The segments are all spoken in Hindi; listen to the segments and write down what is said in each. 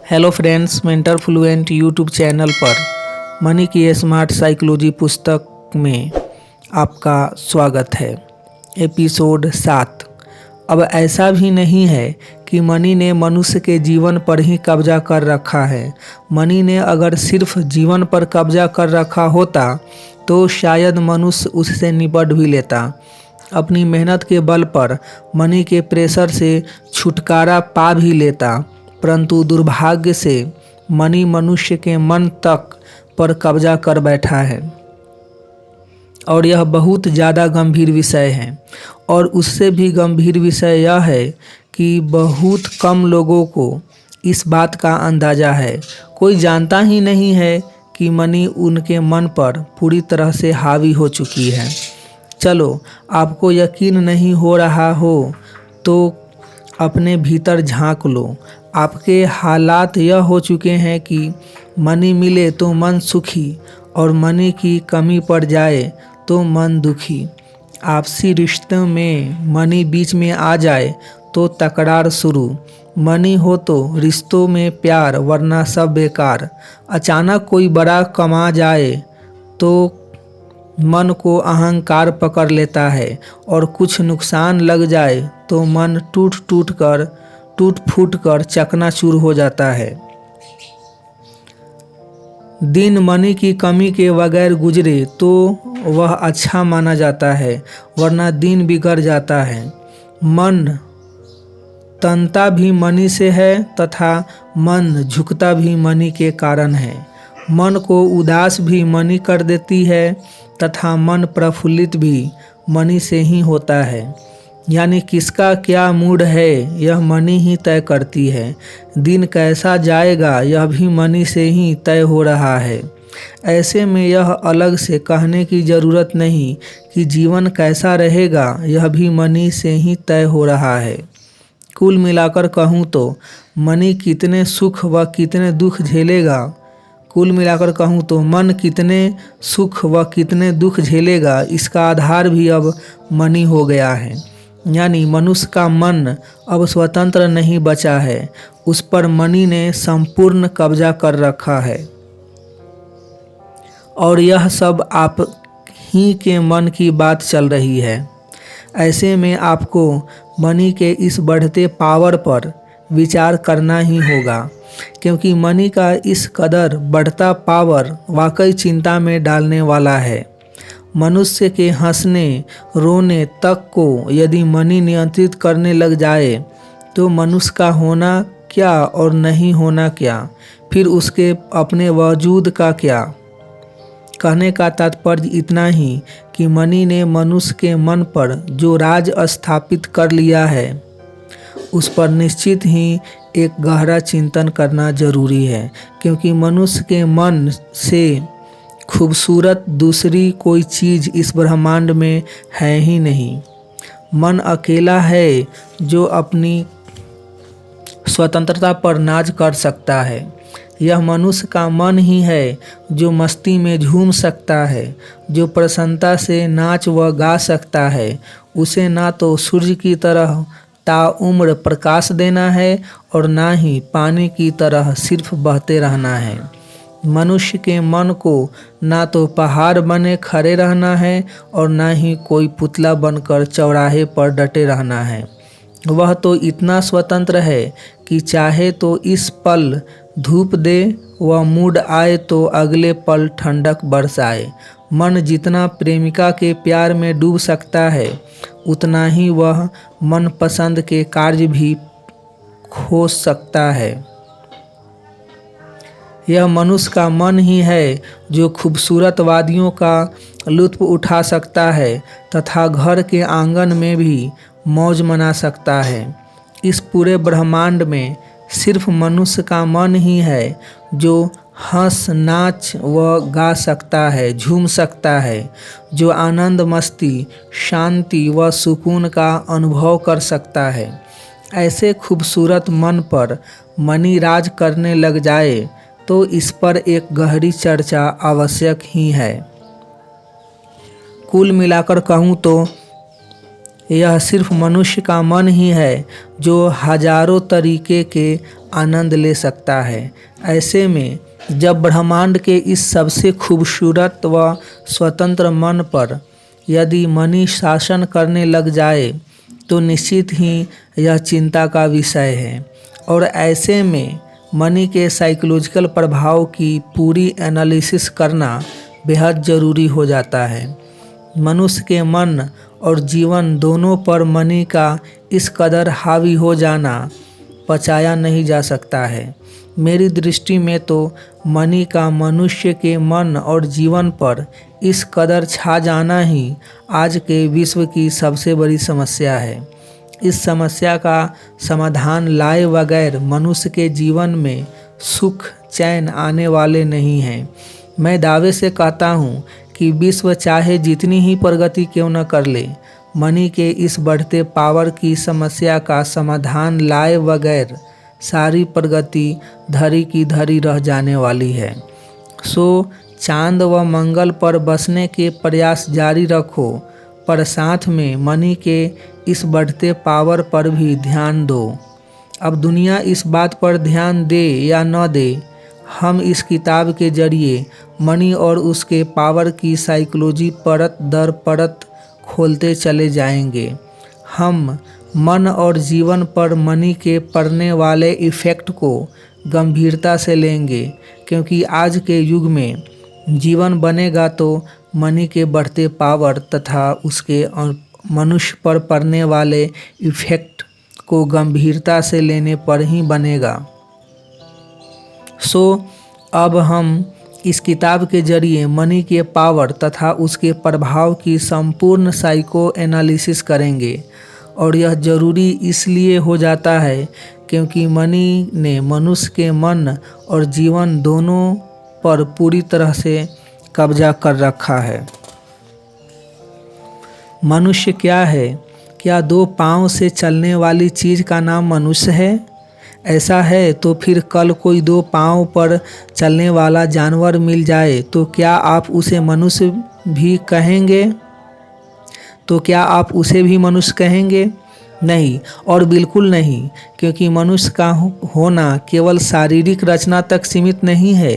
Hello friends, mentor fluent YouTube channel पर मनी की स्मार्ट साइकोलॉजी पुस्तक में आपका स्वागत है। एपिसोड 7। अब ऐसा भी नहीं है कि मनी ने मनुष्य के जीवन पर ही कब्जा कर रखा है। मनी ने अगर सिर्फ जीवन पर कब्जा कर रखा होता तो शायद मनुष्य उससे निपट भी लेता। अपनी मेहनत के बल पर मनी के प्रेशर से छुटकारा पा भी लेता, परंतु दुर्भाग्य से मनी मनुष्य के मन तक पर कब्जा कर बैठा है और यह बहुत ज़्यादा गंभीर विषय है। और उससे भी गंभीर विषय यह है कि बहुत कम लोगों को इस बात का अंदाज़ा है। कोई जानता ही नहीं है कि मनी उनके मन पर पूरी तरह से हावी हो चुकी है। चलो, आपको यकीन नहीं हो रहा हो तो अपने भीतर झांक लो। आपके हालात यह हो चुके हैं कि मनी मिले तो मन सुखी और मनी की कमी पड़ जाए तो मन दुखी। आपसी रिश्तों में मनी बीच में आ जाए तो तकरार शुरू। मनी हो तो रिश्तों में प्यार, वरना सब बेकार। अचानक कोई बड़ा कमा जाए तो मन को अहंकार पकड़ लेता है और कुछ नुकसान लग जाए तो मन टूट फूट कर चकनाचूर हो जाता है। दिन मनी की कमी के बगैर गुजरे तो वह अच्छा माना जाता है, वरना दिन बिगड़ जाता है। मन तनता भी मनी से है तथा मन झुकता भी मनी के कारण है। मन को उदास भी मनी कर देती है तथा मन प्रफुल्लित भी मनी से ही होता है। यानी किसका क्या मूड है यह मनी ही तय करती है। दिन कैसा जाएगा यह भी मनी से ही तय हो रहा है। ऐसे में यह अलग से कहने की ज़रूरत नहीं कि जीवन कैसा रहेगा, यह भी मनी से ही तय हो रहा है। कुल मिलाकर कहूँ तो मनी कितने सुख व कितने दुख झेलेगा मन कितने सुख व कितने दुख झेलेगा, इसका आधार भी अब मनी हो गया है। यानी मनुष्य का मन अब स्वतंत्र नहीं बचा है, उस पर मनी ने संपूर्ण कब्जा कर रखा है। और यह सब आप ही के मन की बात चल रही है। ऐसे में आपको मनी के इस बढ़ते पावर पर विचार करना ही होगा, क्योंकि मनी का इस कदर बढ़ता पावर वाकई चिंता में डालने वाला है। मनुष्य के हंसने रोने तक को यदि मनी नियंत्रित करने लग जाए तो मनुष्य का होना क्या और नहीं होना क्या, फिर उसके अपने वजूद का क्या। कहने का तात्पर्य इतना ही कि मनी ने मनुष्य के मन पर जो राज स्थापित कर लिया है उस पर निश्चित ही एक गहरा चिंतन करना जरूरी है, क्योंकि मनुष्य के मन से खूबसूरत दूसरी कोई चीज़ इस ब्रह्मांड में है ही नहीं। मन अकेला है जो अपनी स्वतंत्रता पर नाज कर सकता है। यह मनुष्य का मन ही है जो मस्ती में झूम सकता है, जो प्रसन्नता से नाच व गा सकता है। उसे ना तो सूर्य की तरह ताउम्र प्रकाश देना है और ना ही पानी की तरह सिर्फ बहते रहना है। मनुष्य के मन को ना तो पहाड़ बने खड़े रहना है और ना ही कोई पुतला बनकर चौराहे पर डटे रहना है। वह तो इतना स्वतंत्र है कि चाहे तो इस पल धूप दे व मूड आए तो अगले पल ठंडक बरसाए। मन जितना प्रेमिका के प्यार में डूब सकता है उतना ही वह मनपसंद के कार्य भी खोज सकता है। यह मनुष्य का मन ही है जो खूबसूरत वादियों का लुत्फ उठा सकता है तथा घर के आंगन में भी मौज मना सकता है। इस पूरे ब्रह्मांड में सिर्फ मनुष्य का मन ही है जो हंस नाच व गा सकता है, झूम सकता है, जो आनंद मस्ती शांति व सुकून का अनुभव कर सकता है। ऐसे खूबसूरत मन पर मनी राज करने लग जाए तो इस पर एक गहरी चर्चा आवश्यक ही है। कुल मिलाकर कहूँ तो यह सिर्फ मनुष्य का मन ही है जो हजारों तरीके के आनंद ले सकता है। ऐसे में जब ब्रह्मांड के इस सबसे खूबसूरत व स्वतंत्र मन पर यदि मनी शासन करने लग जाए तो निश्चित ही यह चिंता का विषय है। और ऐसे में मनी के साइकोलॉजिकल प्रभाव की पूरी एनालिसिस करना बेहद ज़रूरी हो जाता है। मनुष्य के मन और जीवन दोनों पर मनी का इस कदर हावी हो जाना पचाया नहीं जा सकता है। मेरी दृष्टि में तो मनी का मनुष्य के मन और जीवन पर इस कदर छा जाना ही आज के विश्व की सबसे बड़ी समस्या है। इस समस्या का समाधान लाए बगैर मनुष्य के जीवन में सुख चैन आने वाले नहीं हैं। मैं दावे से कहता हूँ कि विश्व चाहे जितनी ही प्रगति क्यों न कर ले, मनी के इस बढ़ते पावर की समस्या का समाधान लाए बगैर सारी प्रगति धरी की धरी रह जाने वाली है। सो चांद व मंगल पर बसने के प्रयास जारी रखो, पर साथ में मनी के इस बढ़ते पावर पर भी ध्यान दो। अब दुनिया इस बात पर ध्यान दे या न दे, हम इस किताब के जरिए मनी और उसके पावर की साइकोलॉजी परत दर परत खोलते चले जाएंगे। हम मन और जीवन पर मनी के पड़ने वाले इफ़ेक्ट को गंभीरता से लेंगे, क्योंकि आज के युग में जीवन बनेगा तो मनी के बढ़ते पावर तथा उसके मनुष्य पर पड़ने वाले इफ़ेक्ट को गंभीरता से लेने पर ही बनेगा। सो अब हम इस किताब के जरिए मनी के पावर तथा उसके प्रभाव की संपूर्ण साइको एनालिसिस करेंगे। और यह ज़रूरी इसलिए हो जाता है क्योंकि मनी ने मनुष्य के मन और जीवन दोनों पर पूरी तरह से कब्जा कर रखा है। मनुष्य क्या है? क्या दो पाँव से चलने वाली चीज़ का नाम मनुष्य है? ऐसा है तो फिर कल कोई दो पाँव पर चलने वाला जानवर मिल जाए तो क्या आप उसे मनुष्य भी कहेंगे? तो क्या आप उसे भी मनुष्य कहेंगे? नहीं, और बिल्कुल नहीं, क्योंकि मनुष्य का होना केवल शारीरिक रचना तक सीमित नहीं है।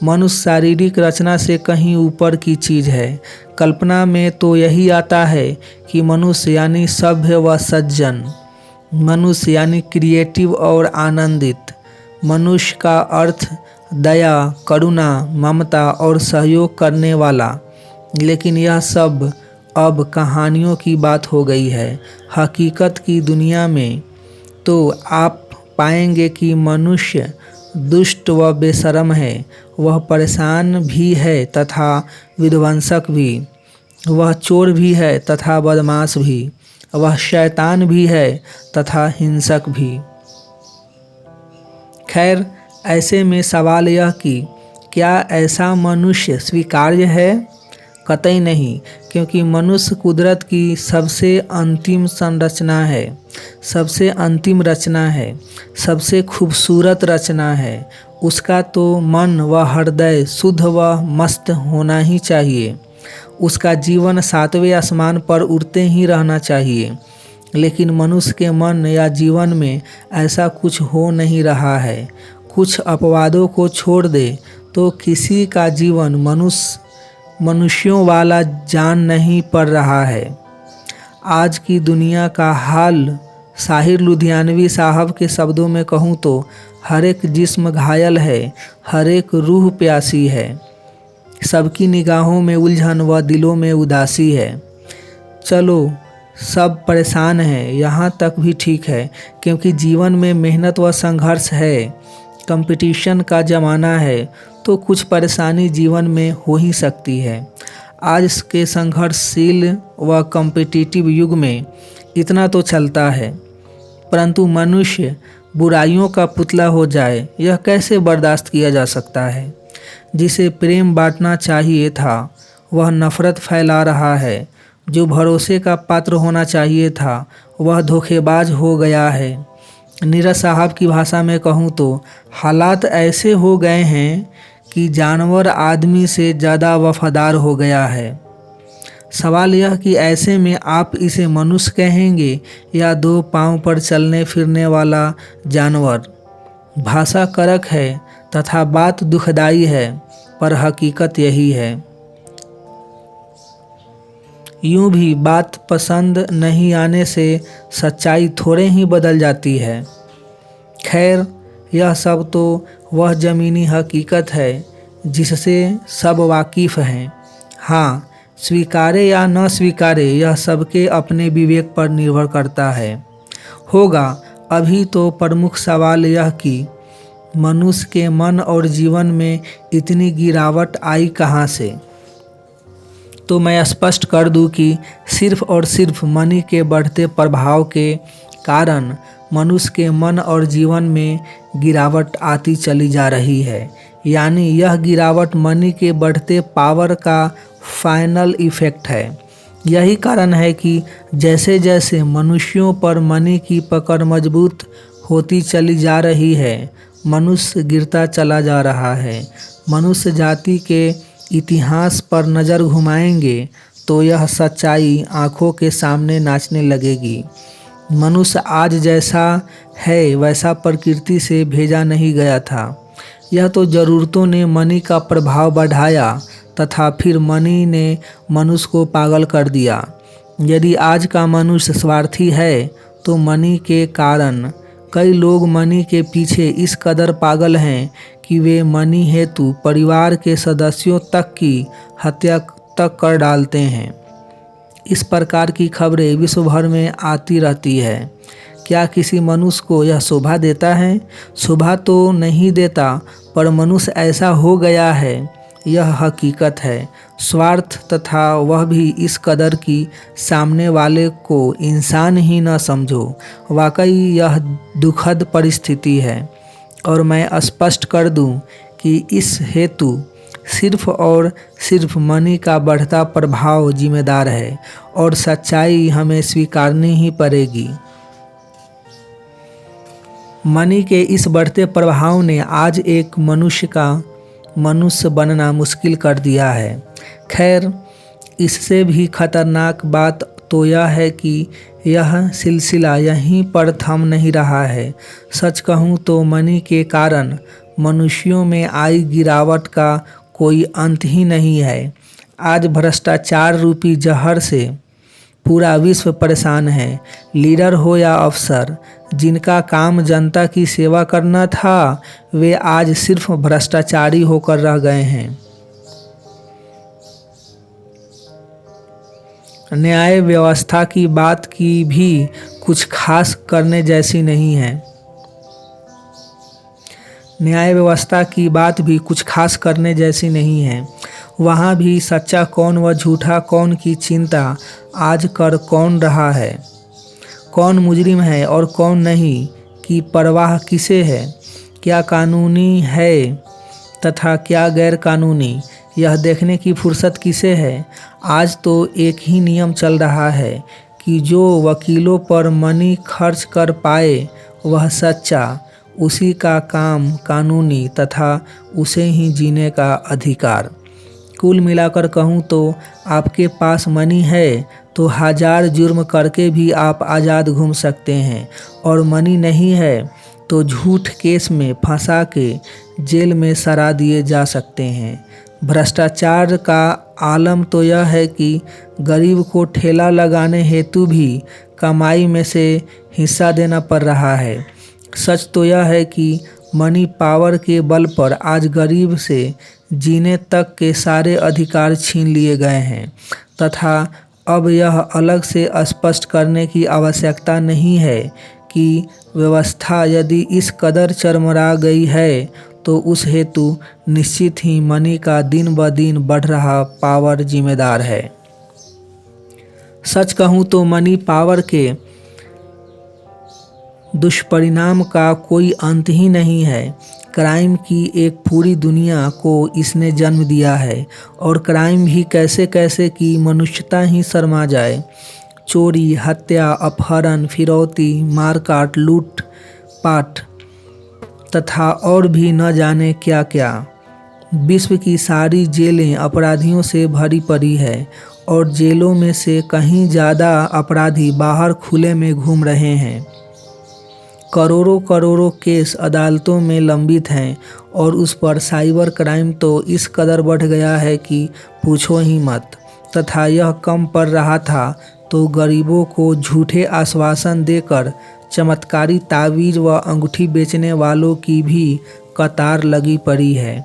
मनुष्य शारीरिक रचना से कहीं ऊपर की चीज़ है। कल्पना में तो यही आता है कि मनुष्य यानी सभ्य व सज्जन, मनुष्य यानी क्रिएटिव और आनंदित। मनुष्य का अर्थ दया, करुणा, ममता और सहयोग करने वाला। लेकिन यह सब अब कहानियों की बात हो गई है। हकीकत की दुनिया में तो आप पाएंगे कि मनुष्य दुष्ट व बेशर्म है। वह परेशान भी है तथा विध्वंसक भी। वह चोर भी है तथा बदमाश भी। वह शैतान भी है तथा हिंसक भी। खैर, ऐसे में सवाल यह कि क्या ऐसा मनुष्य स्वीकार्य है? कतई नहीं, क्योंकि मनुष्य कुदरत की सबसे अंतिम संरचना है, सबसे अंतिम रचना है, सबसे खूबसूरत रचना है। उसका तो मन व हृदय शुद्ध व मस्त होना ही चाहिए। उसका जीवन सातवें आसमान पर उड़ते ही रहना चाहिए। लेकिन मनुष्य के मन या जीवन में ऐसा कुछ हो नहीं रहा है। कुछ अपवादों को छोड़ दे तो किसी का जीवन मनुष्यों वाला जान नहीं पड़ रहा है। आज की दुनिया का हाल साहिर लुधियानवी साहब के शब्दों में कहूँ तो हर एक जिस्म घायल है, हर एक रूह प्यासी है, सबकी निगाहों में उलझन व दिलों में उदासी है। चलो, सब परेशान हैं, यहाँ तक भी ठीक है, क्योंकि जीवन में मेहनत व संघर्ष है, कंपटीशन का ज़माना है, तो कुछ परेशानी जीवन में हो ही सकती है। आज के संघर्षशील व कॉम्पिटिटिव युग में इतना तो चलता है, परंतु मनुष्य बुराइयों का पुतला हो जाए, यह कैसे बर्दाश्त किया जा सकता है? जिसे प्रेम बांटना चाहिए था वह नफ़रत फैला रहा है। जो भरोसे का पात्र होना चाहिए था वह धोखेबाज हो गया है। नीरज साहब की भाषा में कहूँ तो हालात ऐसे हो गए हैं कि जानवर आदमी से ज़्यादा वफादार हो गया है। सवाल यह कि ऐसे में आप इसे मनुष्य कहेंगे या दो पांव पर चलने फिरने वाला जानवर। भाषा करक है तथा बात दुखदाई है, पर हकीकत यही है। यूं भी बात पसंद नहीं आने से सच्चाई थोड़े ही बदल जाती है। खैर, यह सब तो वह ज़मीनी हकीकत है जिससे सब वाकिफ़ हैं। हाँ, स्वीकारे या न स्वीकारे यह सबके अपने विवेक पर निर्भर करता है। होगा अभी तो प्रमुख सवाल यह कि मनुष्य के मन और जीवन में इतनी गिरावट आई कहाँ से। तो मैं स्पष्ट कर दूं कि सिर्फ और सिर्फ मनी के बढ़ते प्रभाव के कारण मनुष्य के मन और जीवन में गिरावट आती चली जा रही है। यानी यह गिरावट मनी के बढ़ते पावर का फाइनल इफेक्ट है। यही कारण है कि जैसे जैसे मनुष्यों पर मनी की पकड़ मजबूत होती चली जा रही है, मनुष्य गिरता चला जा रहा है। मनुष्य जाति के इतिहास पर नज़र घुमाएंगे तो यह सच्चाई आँखों के सामने नाचने लगेगी। मनुष्य आज जैसा है वैसा प्रकृति से भेजा नहीं गया था। यह तो ज़रूरतों ने मनी का प्रभाव बढ़ाया तथा फिर मनी ने मनुष्य को पागल कर दिया। यदि आज का मनुष्य स्वार्थी है तो मनी के कारण कई लोग मनी के पीछे इस कदर पागल हैं कि वे मनी हेतु परिवार के सदस्यों तक की हत्या तक कर डालते हैं। इस प्रकार की खबरें विश्व भर में आती रहती है। क्या किसी मनुष्य को यह शोभा देता है? शोभा तो नहीं देता, पर मनुष्य ऐसा हो गया है, यह हकीकत है। स्वार्थ तथा वह भी इस कदर की सामने वाले को इंसान ही न समझो। वाकई यह दुखद परिस्थिति है और मैं स्पष्ट कर दूं कि इस हेतु सिर्फ और सिर्फ मनी का बढ़ता प्रभाव जिम्मेदार है और सच्चाई हमें स्वीकारनी ही पड़ेगी। मनी के इस बढ़ते प्रभाव ने आज एक मनुष्य का मनुष्य बनना मुश्किल कर दिया है। खैर, इससे भी खतरनाक बात तो यह है कि यह सिलसिला यहीं पर थम नहीं रहा है। सच कहूँ तो मनी के कारण मनुष्यों में आई गिरावट का कोई अंत ही नहीं है। आज भ्रष्टाचार रूपी जहर से पूरा विश्व परेशान है। लीडर हो या अफसर, जिनका काम जनता की सेवा करना था, वे आज सिर्फ भ्रष्टाचारी होकर रह गए हैं। न्याय व्यवस्था की बात की भी कुछ खास करने जैसी नहीं है। न्याय व्यवस्था की बात भी कुछ खास करने जैसी नहीं है। वहाँ भी सच्चा कौन व झूठा कौन की चिंता आज कर कौन रहा है। कौन मुजरिम है और कौन नहीं की परवाह किसे है। क्या कानूनी है तथा क्या गैर कानूनी, यह देखने की फुर्सत किसे है। आज तो एक ही नियम चल रहा है कि जो वकीलों पर मनी खर्च कर पाए वह सच्चा, उसी का काम कानूनी तथा उसे ही जीने का अधिकार। कुल मिलाकर कहूँ तो आपके पास मनी है तो हजार जुर्म करके भी आप आज़ाद घूम सकते हैं, और मनी नहीं है तो झूठ केस में फंसा के जेल में सड़ा दिए जा सकते हैं। भ्रष्टाचार का आलम तो यह है कि गरीब को ठेला लगाने हेतु भी कमाई में से हिस्सा देना पड़ रहा है। सच तो यह है कि मनी पावर के बल पर आज गरीब से जीने तक के सारे अधिकार छीन लिए गए हैं तथा अब यह अलग से स्पष्ट करने की आवश्यकता नहीं है कि व्यवस्था यदि इस कदर चरमरा गई है तो उस हेतु निश्चित ही मनी का दिन ब दिन बढ़ रहा पावर जिम्मेदार है। सच कहूँ तो मनी पावर के दुष्परिणाम का कोई अंत ही नहीं है। क्राइम की एक पूरी दुनिया को इसने जन्म दिया है, और क्राइम भी कैसे कैसे कि मनुष्यता ही शर्मा जाए। चोरी, हत्या, अपहरण, फिरौती, मारकाट, लूट पाट तथा और भी न जाने क्या क्या। विश्व की सारी जेलें अपराधियों से भरी पड़ी है और जेलों में से कहीं ज़्यादा अपराधी बाहर खुले में घूम रहे हैं। करोड़ों करोड़ों केस अदालतों में लंबित हैं और उस पर साइबर क्राइम तो इस कदर बढ़ गया है कि पूछो ही मत। तथा यह कम पड़ रहा था तो गरीबों को झूठे आश्वासन देकर चमत्कारी तावीज़ व अंगूठी बेचने वालों की भी कतार लगी पड़ी है।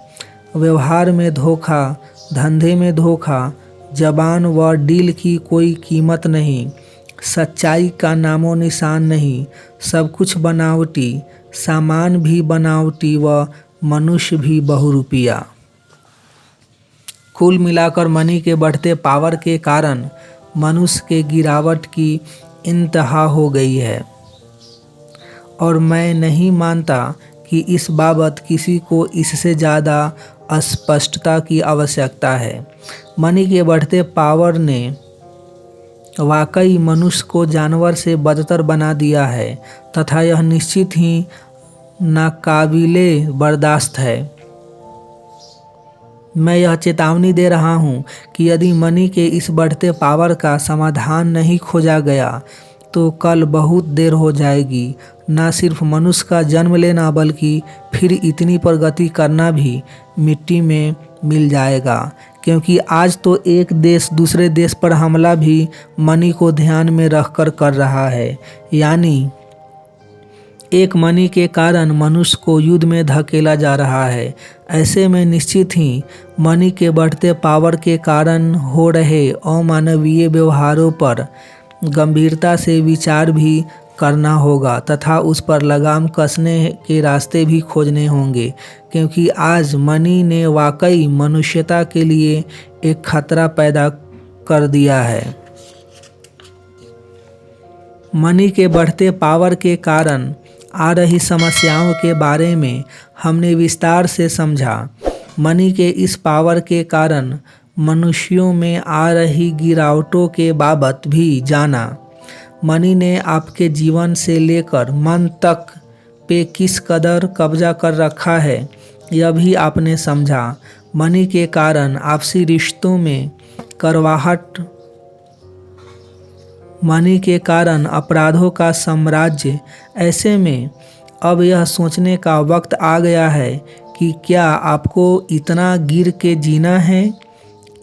व्यवहार में धोखा, धंधे में धोखा, जबान व डील की कोई कीमत नहीं, सच्चाई का नामो निशान नहीं, सब कुछ बनावटी, सामान भी बनावटी व मनुष्य भी बहुरूपिया। कुल मिलाकर मनी के बढ़ते पावर के कारण मनुष्य के गिरावट की इंतहा हो गई है और मैं नहीं मानता कि इस बाबत किसी को इससे ज़्यादा स्पष्टता की आवश्यकता है। मनी के बढ़ते पावर ने वाकई मनुष्य को जानवर से बदतर बना दिया है तथा यह निश्चित ही नाकाबिले बर्दाश्त है। मैं यह चेतावनी दे रहा हूँ कि यदि मनी के इस बढ़ते पावर का समाधान नहीं खोजा गया तो कल बहुत देर हो जाएगी। न सिर्फ मनुष्य का जन्म लेना बल्कि फिर इतनी प्रगति करना भी मिट्टी में मिल जाएगा, क्योंकि आज तो एक देश दूसरे देश पर हमला भी मनी को ध्यान में रखकर कर रहा है। यानी एक मनी के कारण मनुष्य को युद्ध में धकेला जा रहा है। ऐसे में निश्चित ही मनी के बढ़ते पावर के कारण हो रहे अमानवीय व्यवहारों पर गंभीरता से विचार भी करना होगा तथा उस पर लगाम कसने के रास्ते भी खोजने होंगे, क्योंकि आज मनी ने वाकई मनुष्यता के लिए एक खतरा पैदा कर दिया है। मनी के बढ़ते पावर के कारण आ रही समस्याओं के बारे में हमने विस्तार से समझा। मनी के इस पावर के कारण मनुष्यों में आ रही गिरावटों के बाबत भी जाना। मनी ने आपके जीवन से लेकर मन तक पे किस कदर कब्जा कर रखा है यह भी आपने समझा। मनी के कारण आपसी रिश्तों में करवाहट, मनी के कारण अपराधों का साम्राज्य। ऐसे में अब यह सोचने का वक्त आ गया है कि क्या आपको इतना गिर के जीना है,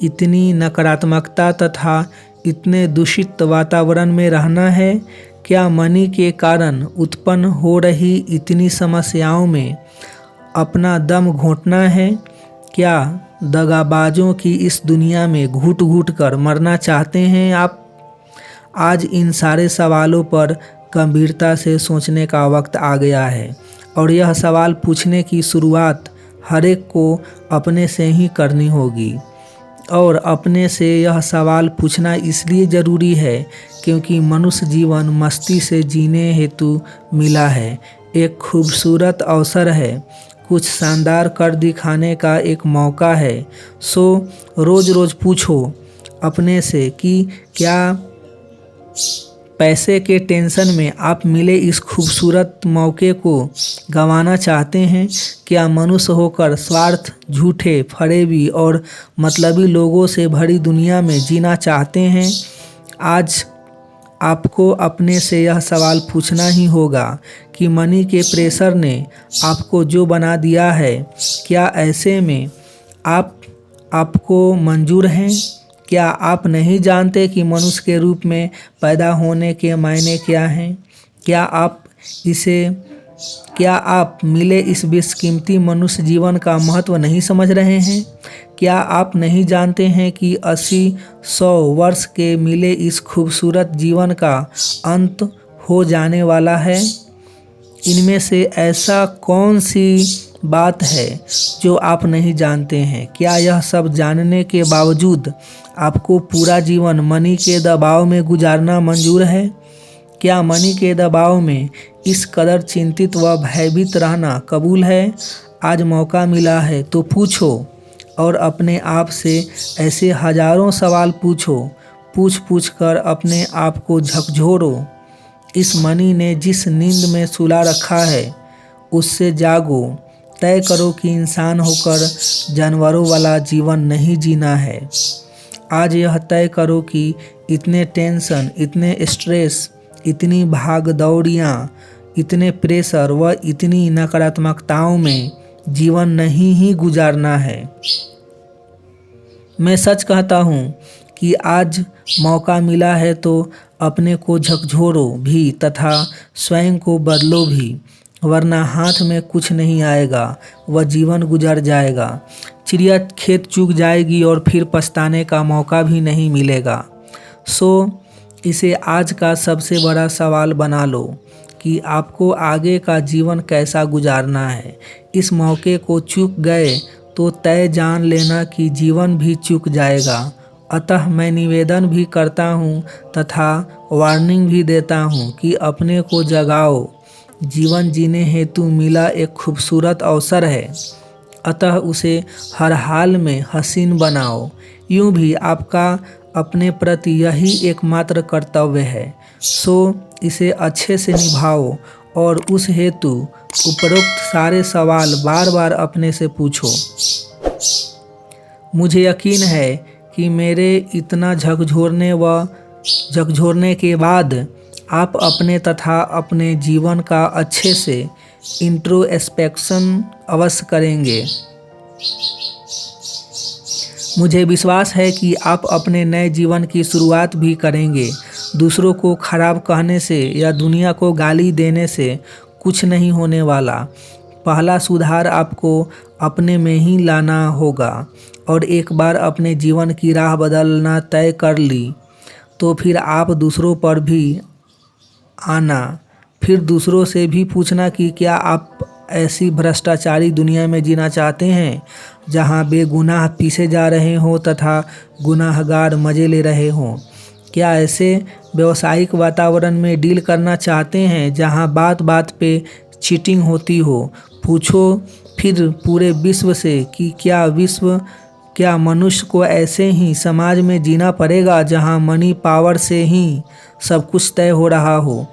इतनी नकारात्मकता तथा इतने दूषित वातावरण में रहना है? क्या मनी के कारण उत्पन्न हो रही इतनी समस्याओं में अपना दम घोंटना है? क्या दगाबाजों की इस दुनिया में घुट घुट कर मरना चाहते हैं आप? आज इन सारे सवालों पर गंभीरता से सोचने का वक्त आ गया है और यह सवाल पूछने की शुरुआत हर एक को अपने से ही करनी होगी। और अपने से यह सवाल पूछना इसलिए ज़रूरी है क्योंकि मनुष्य जीवन मस्ती से जीने हेतु मिला है। एक खूबसूरत अवसर है, कुछ शानदार कर दिखाने का एक मौका है। सो रोज़ रोज़ पूछो अपने से कि क्या पैसे के टेंशन में आप मिले इस खूबसूरत मौके को गंवाना चाहते हैं? क्या मनुष्य होकर स्वार्थ, झूठे, फरेबी और मतलबी लोगों से भरी दुनिया में जीना चाहते हैं? आज आपको अपने से यह सवाल पूछना ही होगा कि मनी के प्रेशर ने आपको जो बना दिया है, क्या ऐसे में आपको मंजूर हैं? क्या आप नहीं जानते कि मनुष्य के रूप में पैदा होने के मायने क्या हैं? क्या आप मिले इस बेशकीमती मनुष्य जीवन का महत्व नहीं समझ रहे हैं? क्या आप नहीं जानते हैं कि 80-100 वर्ष के मिले इस खूबसूरत जीवन का अंत हो जाने वाला है? इनमें से ऐसा कौन सी बात है जो आप नहीं जानते हैं? क्या यह सब जानने के बावजूद आपको पूरा जीवन मनी के दबाव में गुजारना मंजूर है? क्या मनी के दबाव में इस कदर चिंतित व भयभीत रहना कबूल है? आज मौका मिला है तो पूछो और अपने आप से ऐसे हजारों सवाल पूछो। पूछ कर अपने आप को झकझोरो। इस मनी ने जिस नींद में सुला रखा है उससे जागो। तय करो कि इंसान होकर जानवरों वाला जीवन नहीं जीना है। आज यह तय करो कि इतने टेंशन, इतने स्ट्रेस, इतनी भाग दौड़ियाँ, इतने प्रेशर व इतनी नकारात्मकताओं में जीवन नहीं ही गुजारना है। मैं सच कहता हूँ कि आज मौका मिला है तो अपने को झकझोरो भी तथा स्वयं को बदलो भी, वरना हाथ में कुछ नहीं आएगा, वह जीवन गुजर जाएगा। चिड़िया खेत चूक जाएगी और फिर पछताने का मौका भी नहीं मिलेगा। सो इसे आज का सबसे बड़ा सवाल बना लो कि आपको आगे का जीवन कैसा गुजारना है। इस मौके को चूक गए तो तय जान लेना कि जीवन भी चूक जाएगा। अतः मैं निवेदन भी करता हूँ तथा वार्निंग भी देता हूँ कि अपने को जगाओ। जीवन जीने हेतु मिला एक खूबसूरत अवसर है, अतः उसे हर हाल में हसीन बनाओ। यूँ भी आपका अपने प्रति यही एकमात्र कर्तव्य है। सो इसे अच्छे से निभाओ और उस हेतु उपरोक्त सारे सवाल बार बार अपने से पूछो। मुझे यकीन है कि मेरे इतना झकझोरने के बाद आप अपने तथा अपने जीवन का अच्छे से इंट्रोस्पेक्शन अवश्य करेंगे। मुझे विश्वास है कि आप अपने नए जीवन की शुरुआत भी करेंगे। दूसरों को खराब कहने से या दुनिया को गाली देने से कुछ नहीं होने वाला। पहला सुधार आपको अपने में ही लाना होगा और एक बार अपने जीवन की राह बदलना तय कर ली तो फिर आप दूसरों पर भी आना, फिर दूसरों से भी पूछना कि क्या आप ऐसी भ्रष्टाचारी दुनिया में जीना चाहते हैं जहां बेगुनाह पीसे जा रहे हों तथा गुनाहगार मज़े ले रहे हों। क्या ऐसे व्यावसायिक वातावरण में डील करना चाहते हैं जहां बात बात पे चीटिंग होती हो। पूछो फिर पूरे विश्व से कि क्या मनुष्य को ऐसे ही समाज में जीना पड़ेगा जहां मनी पावर से ही सब कुछ तय हो रहा हो।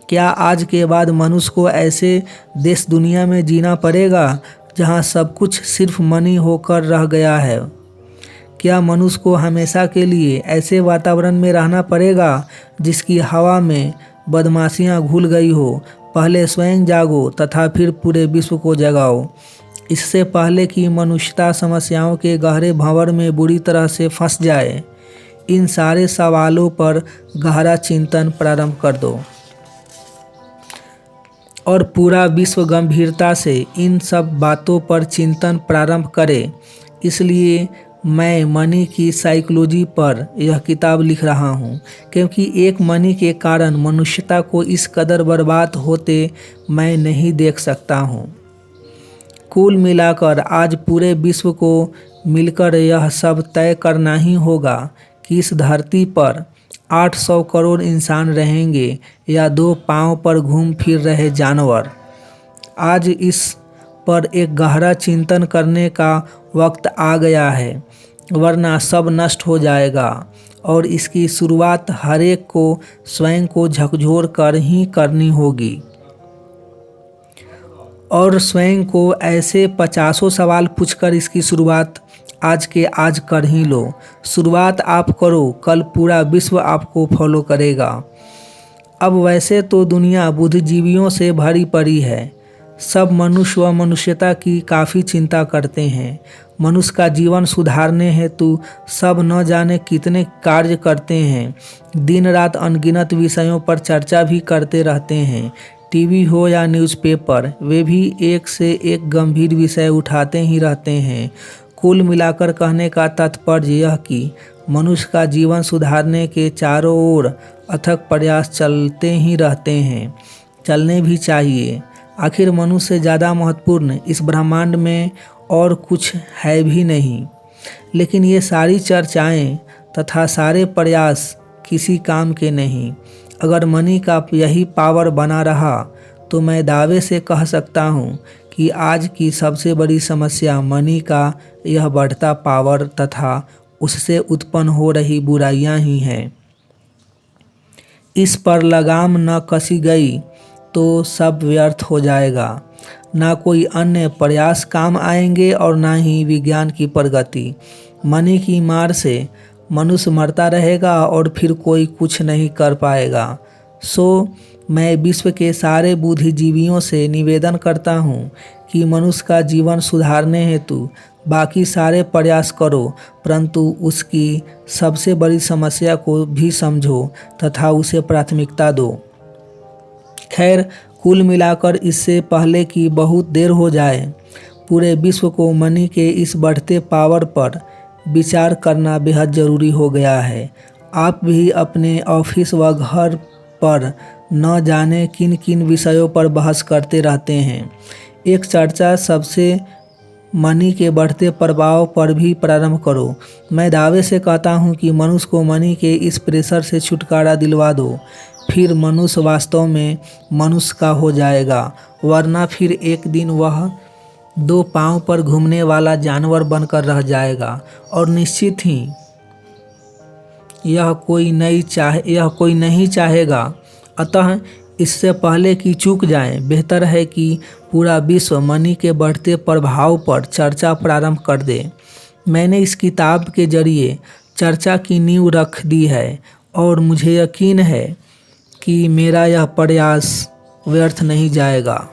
क्या आज के बाद मनुष्य को ऐसे देश दुनिया में जीना पड़ेगा जहां सब कुछ सिर्फ मनी होकर रह गया है। क्या मनुष्य को हमेशा के लिए ऐसे वातावरण में रहना पड़ेगा जिसकी हवा में बदमाशियां घुल गई हो। पहले स्वयं जागो तथा फिर पूरे विश्व को जगाओ। इससे पहले कि मनुष्यता समस्याओं के गहरे भंवर में बुरी तरह से फंस जाए, इन सारे सवालों पर गहरा चिंतन प्रारंभ कर दो और पूरा विश्व गंभीरता से इन सब बातों पर चिंतन प्रारंभ करे। इसलिए मैं मनी की साइकोलॉजी पर यह किताब लिख रहा हूँ, क्योंकि एक मनी के कारण मनुष्यता को इस कदर बर्बाद होते मैं नहीं देख सकता हूँ। कुल मिलाकर आज पूरे विश्व को मिलकर यह सब तय करना ही होगा कि इस धरती पर 800 करोड़ इंसान रहेंगे या दो पांव पर घूम फिर रहे जानवर। आज इस पर एक गहरा चिंतन करने का वक्त आ गया है, वरना सब नष्ट हो जाएगा और इसकी शुरुआत हर एक को स्वयं को झकझोर कर ही करनी होगी। और स्वयं को ऐसे 50 सवाल पूछकर इसकी शुरुआत आज के आज कर ही लो। शुरुआत आप करो, कल पूरा विश्व आपको फॉलो करेगा। अब वैसे तो दुनिया बुद्धिजीवियों से भरी पड़ी है। सब मनुष्य व मनुष्यता की काफ़ी चिंता करते हैं। मनुष्य का जीवन सुधारने हेतु सब न जाने कितने कार्य करते हैं। दिन रात अनगिनत विषयों पर चर्चा भी करते रहते हैं। टीवी हो या न्यूज़पेपर, वे भी एक से एक गंभीर विषय उठाते ही रहते हैं। कुल मिलाकर कहने का तात्पर्य यह कि मनुष्य का जीवन सुधारने के चारों ओर अथक प्रयास चलते ही रहते हैं, चलने भी चाहिए। आखिर मनुष्य से ज़्यादा महत्वपूर्ण इस ब्रह्मांड में और कुछ है भी नहीं। लेकिन ये सारी चर्चाएं तथा सारे प्रयास किसी काम के नहीं। अगर मनी का यही पावर बना रहा तो मैं दावे से कह सकता हूँ कि आज की सबसे बड़ी समस्या मनी का यह बढ़ता पावर तथा उससे उत्पन्न हो रही बुराइयां ही हैं। इस पर लगाम न कसी गई तो सब व्यर्थ हो जाएगा। ना कोई अन्य प्रयास काम आएंगे और ना ही विज्ञान की प्रगति। मनी की मार से मनुष्य मरता रहेगा और फिर कोई कुछ नहीं कर पाएगा। सो मैं विश्व के सारे बुद्धिजीवियों से निवेदन करता हूँ कि मनुष्य का जीवन सुधारने हेतु बाकी सारे प्रयास करो, परंतु उसकी सबसे बड़ी समस्या को भी समझो तथा उसे प्राथमिकता दो। खैर, कुल मिलाकर इससे पहले कि बहुत देर हो जाए, पूरे विश्व को मनी के इस बढ़ते पावर पर विचार करना बेहद ज़रूरी हो गया है। आप भी अपने ऑफिस व घर पर न जाने किन किन विषयों पर बहस करते रहते हैं। एक चर्चा सबसे मनी के बढ़ते प्रभाव पर भी प्रारंभ करो। मैं दावे से कहता हूँ कि मनुष्य को मनी के इस प्रेशर से छुटकारा दिलवा दो, फिर मनुष्य वास्तव में मनुष्य का हो जाएगा, वरना फिर एक दिन वह 2 पाँव पर घूमने वाला जानवर बनकर रह जाएगा। और निश्चित ही यह कोई नहीं चाहेगा। अतः इससे पहले कि चूक जाए, बेहतर है कि पूरा विश्व मनी के बढ़ते प्रभाव पर चर्चा प्रारंभ कर दे। मैंने इस किताब के जरिए चर्चा की नींव रख दी है और मुझे यकीन है कि मेरा यह प्रयास व्यर्थ नहीं जाएगा।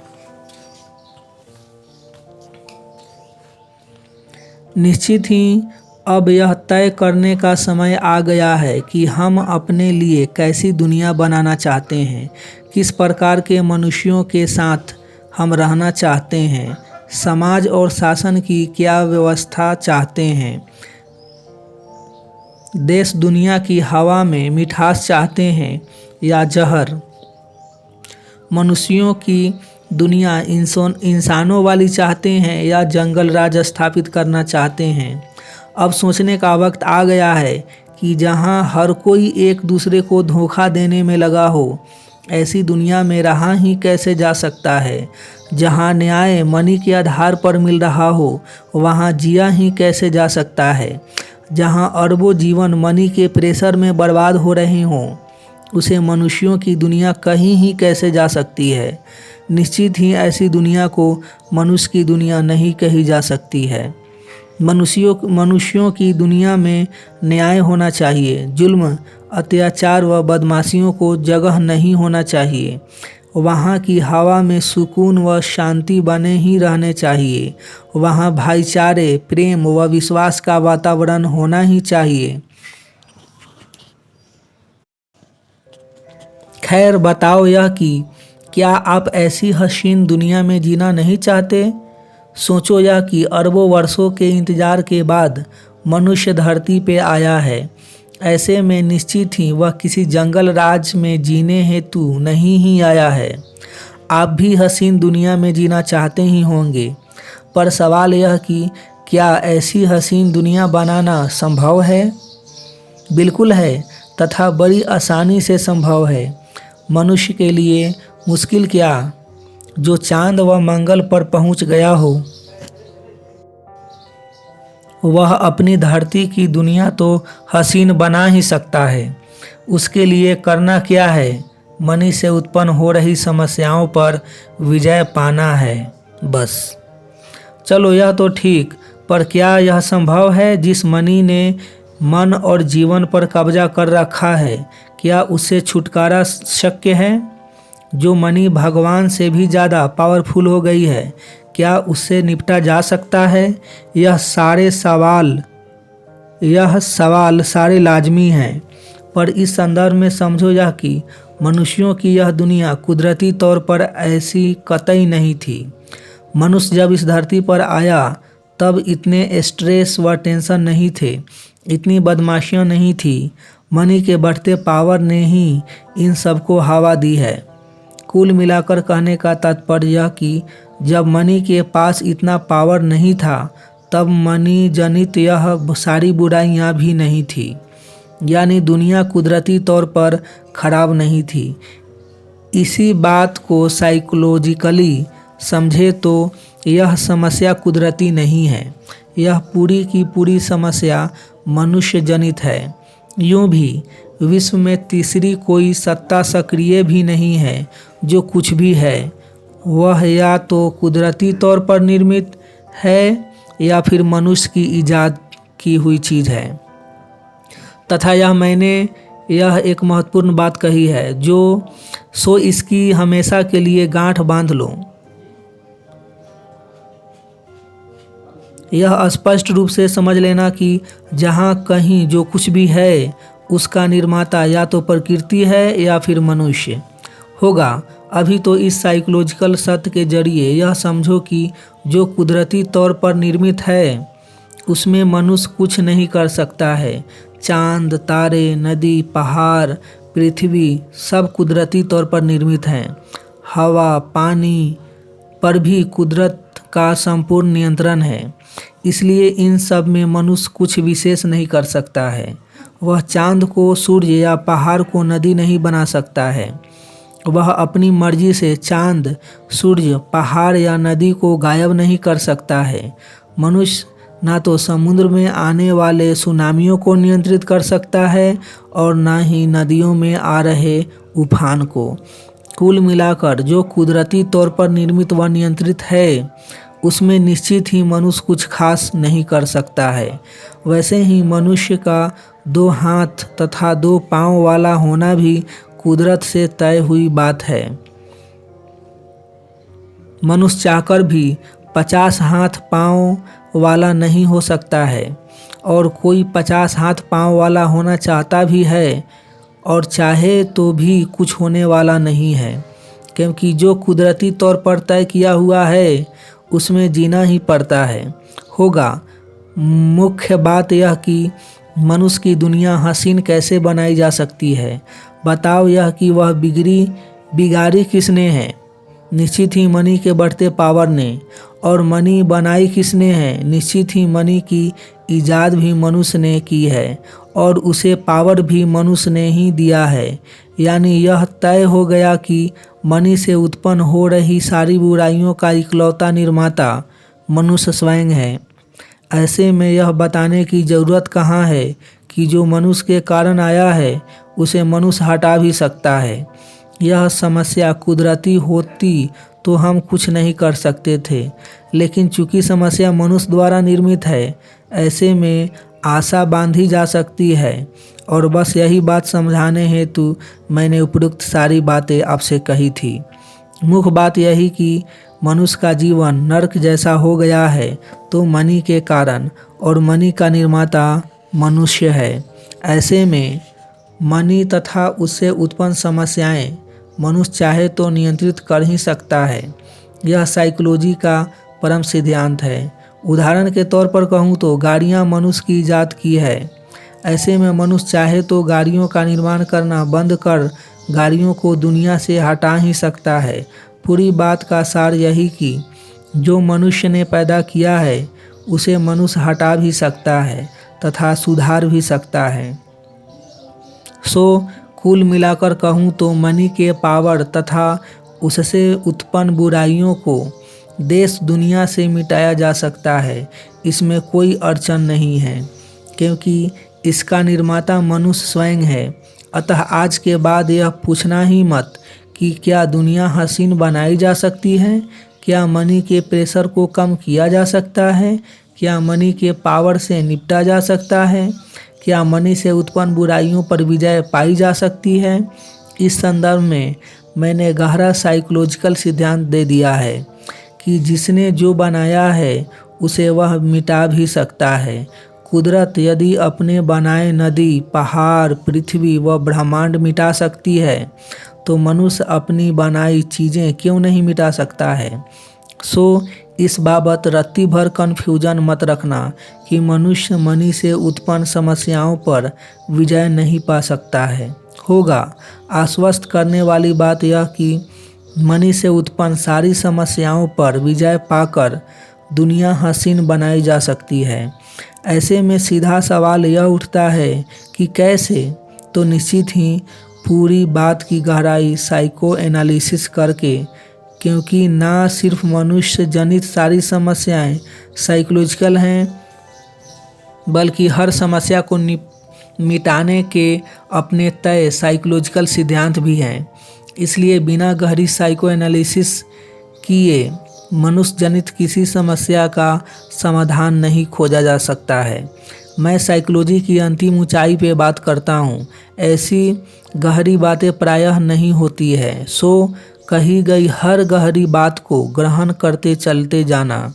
निश्चित ही अब यह तय करने का समय आ गया है कि हम अपने लिए कैसी दुनिया बनाना चाहते हैं, किस प्रकार के मनुष्यों के साथ हम रहना चाहते हैं, समाज और शासन की क्या व्यवस्था चाहते हैं, देश दुनिया की हवा में मिठास चाहते हैं या जहर, मनुष्यों की दुनिया इंसानों वाली चाहते हैं या जंगल राज स्थापित करना चाहते हैं। अब सोचने का वक्त आ गया है कि जहां हर कोई एक दूसरे को धोखा देने में लगा हो, ऐसी दुनिया में रहा ही कैसे जा सकता है। जहां न्याय मनी के आधार पर मिल रहा हो, वहां जिया ही कैसे जा सकता है। जहां अरबों जीवन मनी के प्रेशर में बर्बाद हो रहे हों, उसे मनुष्यों की दुनिया कहीं ही कैसे जा सकती है। निश्चित ही ऐसी दुनिया को मनुष्य की दुनिया नहीं कही जा सकती है। मनुष्यों की दुनिया में न्याय होना चाहिए, जुल्म, अत्याचार व बदमाशियों को जगह नहीं होना चाहिए। वहाँ की हवा में सुकून व शांति बने ही रहने चाहिए। वहाँ भाईचारे, प्रेम व विश्वास का वातावरण होना ही चाहिए। खैर, बताओ यह कि क्या आप ऐसी हसीन दुनिया में जीना नहीं चाहते? सोचो यह कि अरबों वर्षों के इंतजार के बाद मनुष्य धरती पे आया है। ऐसे में निश्चित ही वह किसी जंगल राज में जीने हेतु नहीं ही आया है। आप भी हसीन दुनिया में जीना चाहते ही होंगे, पर सवाल यह कि क्या ऐसी हसीन दुनिया बनाना संभव है? बिल्कुल है, तथा बड़ी आसानी से संभव है। मनुष्य के लिए मुश्किल क्या, जो चांद व मंगल पर पहुंच गया हो, वह अपनी धरती की दुनिया तो हसीन बना ही सकता है। उसके लिए करना क्या है? मनी से उत्पन्न हो रही समस्याओं पर विजय पाना है, बस। चलो यह तो ठीक, पर क्या यह संभव है? जिस मनी ने मन और जीवन पर कब्जा कर रखा है, क्या उससे छुटकारा शक्य है? जो मनी भगवान से भी ज़्यादा पावरफुल हो गई है, क्या उससे निपटा जा सकता है? यह सवाल सारे लाजमी हैं, पर इस संदर्भ में समझो यह कि मनुष्यों की यह दुनिया कुदरती तौर पर ऐसी कतई नहीं थी। मनुष्य जब इस धरती पर आया, तब इतने स्ट्रेस व टेंशन नहीं थे, इतनी बदमाशियाँ नहीं थी। मनी के बढ़ते पावर ने ही इन सबको हवा दी है। कुल मिलाकर कहने का तात्पर्य यह कि जब मनी के पास इतना पावर नहीं था, तब मनी जनित यह सारी बुराइयां भी नहीं थी। यानी दुनिया कुदरती तौर पर खराब नहीं थी। इसी बात को साइकोलॉजिकली समझे तो यह समस्या कुदरती नहीं है, यह पूरी की पूरी समस्या मनुष्य जनित है। यूँ भी विश्व में तीसरी कोई सत्ता सक्रिय भी नहीं है। जो कुछ भी है वह या तो कुदरती तौर पर निर्मित है या फिर मनुष्य की ईजाद की हुई चीज़ है। तथा यह एक महत्वपूर्ण बात कही है जो सो इसकी हमेशा के लिए गांठ बांध लो। यह स्पष्ट रूप से समझ लेना कि जहाँ कहीं जो कुछ भी है उसका निर्माता या तो प्रकृति है या फिर मनुष्य होगा। अभी तो इस साइकोलॉजिकल सत्य के जरिए यह समझो कि जो कुदरती तौर पर निर्मित है उसमें मनुष्य कुछ नहीं कर सकता है। चांद, तारे, नदी, पहाड़, पृथ्वी सब कुदरती तौर पर निर्मित हैं। हवा, पानी पर भी कुदरत का संपूर्ण नियंत्रण है। इसलिए इन सब में मनुष्य कुछ विशेष नहीं कर सकता है। वह चांद को सूर्य या पहाड़ को नदी नहीं बना सकता है। वह अपनी मर्जी से चांद, सूर्य, पहाड़ या नदी को गायब नहीं कर सकता है। मनुष्य ना तो समुद्र में आने वाले सुनामियों को नियंत्रित कर सकता है और ना ही नदियों में आ रहे उफान को। कुल मिलाकर जो कुदरती तौर पर निर्मित व नियंत्रित है उसमें निश्चित ही मनुष्य कुछ खास नहीं कर सकता है। वैसे ही मनुष्य का 2 हाथ तथा 2 पाँव वाला होना भी कुदरत से तय हुई बात है। मनुष्य चाहकर भी 50 हाथ पाँव वाला नहीं हो सकता है और कोई 50 हाथ पाँव वाला होना चाहता भी है और चाहे तो भी कुछ होने वाला नहीं है, क्योंकि जो कुदरती तौर पर तय किया हुआ है उसमें जीना ही पड़ता है होगा। मुख्य बात यह कि मनुष्य की दुनिया हसीन कैसे बनाई जा सकती है। बताओ यह कि वह बिगाड़ी किसने है? निश्चित ही मनी के बढ़ते पावर ने। और मनी बनाई किसने है? निश्चित ही मनी की इजाद भी मनुष्य ने की है और उसे पावर भी मनुष्य ने ही दिया है। यानी यह तय हो गया कि मनी से उत्पन्न हो रही सारी बुराइयों का इकलौता निर्माता मनुष्य स्वयं है। ऐसे में यह बताने की ज़रूरत कहाँ है कि जो मनुष्य के कारण आया है उसे मनुष्य हटा भी सकता है। यह समस्या कुदरती होती तो हम कुछ नहीं कर सकते थे, लेकिन चूंकि समस्या मनुष्य द्वारा निर्मित है, ऐसे में आशा बांधी जा सकती है। और बस यही बात समझाने हेतु मैंने उपरोक्त सारी बातें आपसे कही थी। मुख्य बात यही कि मनुष्य का जीवन नरक जैसा हो गया है तो मनी के कारण, और मनी का निर्माता मनुष्य है। ऐसे में मनी तथा उससे उत्पन्न समस्याएं मनुष्य चाहे तो नियंत्रित कर ही सकता है। यह साइकोलॉजी का परम सिद्धांत है। उदाहरण के तौर पर कहूँ तो गाड़ियाँ मनुष्य की इजाद की है। ऐसे में मनुष्य चाहे तो गाड़ियों का निर्माण करना बंद कर गाड़ियों को दुनिया से हटा ही सकता है। पूरी बात का सार यही कि जो मनुष्य ने पैदा किया है उसे मनुष्य हटा भी सकता है तथा सुधार भी सकता है। कुल मिलाकर कहूँ तो मनी के पावर तथा उससे उत्पन्न बुराइयों को देश दुनिया से मिटाया जा सकता है। इसमें कोई अड़चन नहीं है, क्योंकि इसका निर्माता मनुष्य स्वयं है। अतः आज के बाद यह पूछना ही मत कि क्या दुनिया हसीन बनाई जा सकती है, क्या मनी के प्रेशर को कम किया जा सकता है, क्या मनी के पावर से निपटा जा सकता है, क्या मनी से उत्पन्न बुराइयों पर विजय पाई जा सकती है। इस संदर्भ में मैंने गहरा साइकोलॉजिकल सिद्धांत दे दिया है कि जिसने जो बनाया है उसे वह मिटा भी सकता है। कुदरत यदि अपने बनाए नदी, पहाड़, पृथ्वी व ब्रह्मांड मिटा सकती है तो मनुष्य अपनी बनाई चीज़ें क्यों नहीं मिटा सकता है। इस बाबत रत्ती भर कन्फ्यूजन मत रखना कि मनुष्य मनी से उत्पन्न समस्याओं पर विजय नहीं पा सकता है होगा। आश्वस्त करने वाली बात यह कि मनी से उत्पन्न सारी समस्याओं पर विजय पाकर दुनिया हसीन बनाई जा सकती है। ऐसे में सीधा सवाल यह उठता है कि कैसे। तो निश्चित ही पूरी बात की गहराई साइको एनालिसिस करके, क्योंकि ना सिर्फ मनुष्य जनित सारी समस्याएं साइकोलॉजिकल हैं, बल्कि हर समस्या को मिटाने के अपने तय साइकोलॉजिकल सिद्धांत भी हैं। इसलिए बिना गहरी साइको एनालिसिस किए मनुष्य जनित किसी समस्या का समाधान नहीं खोजा जा सकता है। मैं साइकोलॉजी की अंतिम ऊंचाई पे बात करता हूँ। ऐसी गहरी बातें प्रायः नहीं होती है, सो कही गई हर गहरी बात को ग्रहण करते चलते जाना।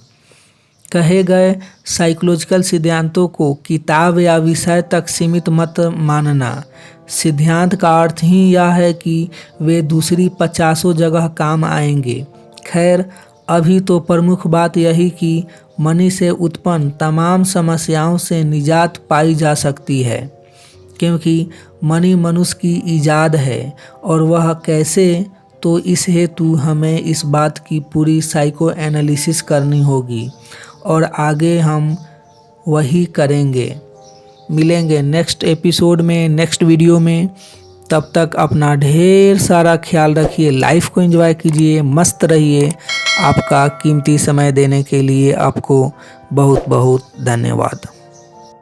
कहे गए साइकोलॉजिकल सिद्धांतों को किताब या विषय तक सीमित मत मानना। सिद्धांत का अर्थ ही यह है कि वे दूसरी 50 जगह काम आएंगे। खैर, अभी तो प्रमुख बात यही कि मनी से उत्पन्न तमाम समस्याओं से निजात पाई जा सकती है, क्योंकि मनी मनुष्य की ईजाद है और वह कैसे, तो इस हेतु हमें इस बात की पूरी साइको एनालिसिस करनी होगी और आगे हम वही करेंगे। मिलेंगे नेक्स्ट एपिसोड में, नेक्स्ट वीडियो में। तब तक अपना ढेर सारा ख्याल रखिए, लाइफ को एंजॉय कीजिए, मस्त रहिए। आपका कीमती समय देने के लिए आपको बहुत बहुत धन्यवाद।